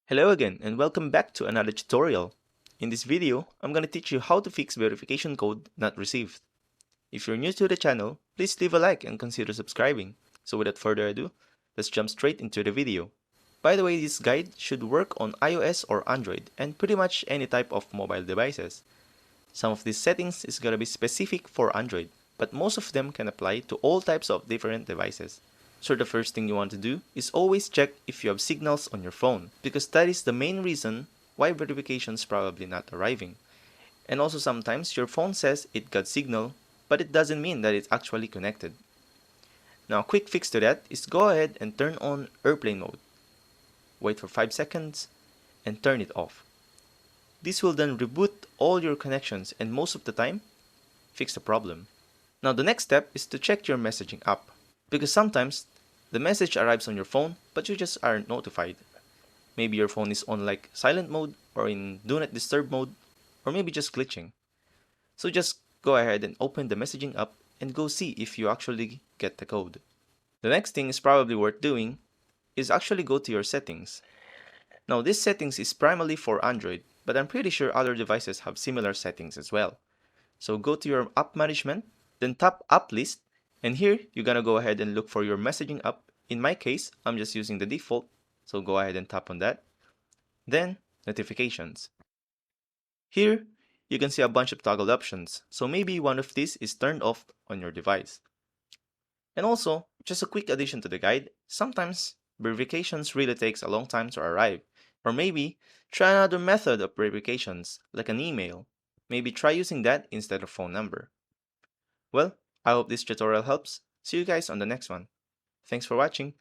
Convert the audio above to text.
Hello again and welcome back to another tutorial. In this video, I'm gonna teach you how to fix verification code not received. If you're new to the channel, please leave a like and consider subscribing. So without further ado, let's jump straight into the video. By the way, this guide should work on iOS or Android and pretty much any type of mobile devices. Some of these settings is gonna be specific for Android, but most of them can apply to all types of different devices. So the first thing you want to do is always check if you have signals on your phone, because that is the main reason why verification is probably not arriving. And also sometimes your phone says it got signal, but it doesn't mean that it's actually connected. Now a quick fix to that is go ahead and turn on airplane mode. Wait for 5 seconds and turn it off. This will then reboot all your connections and most of the time, fix the problem. Now the next step is to check your messaging app, because sometimes the message arrives on your phone but you just aren't notified. Maybe your phone is on like silent mode or in do not disturb mode, or maybe just glitching. So just go ahead and open the messaging app and go see if you actually get the code. The next thing is probably worth doing is actually go to your settings. Now this settings is primarily for Android, but I'm pretty sure other devices have similar settings as well. So go to your app management, then tap app list, and here you're gonna go ahead and look for your messaging app. In my case, I'm just using the default, so go ahead and tap on that. Then notifications. Here you can see a bunch of toggle options, so maybe one of these is turned off on your device. And also, just a quick addition to the guide, sometimes verifications really takes a long time to arrive. Or maybe try another method of verifications, like an email. Maybe try using that instead of phone number. Well, I hope this tutorial helps. See you guys on the next one. Thanks for watching.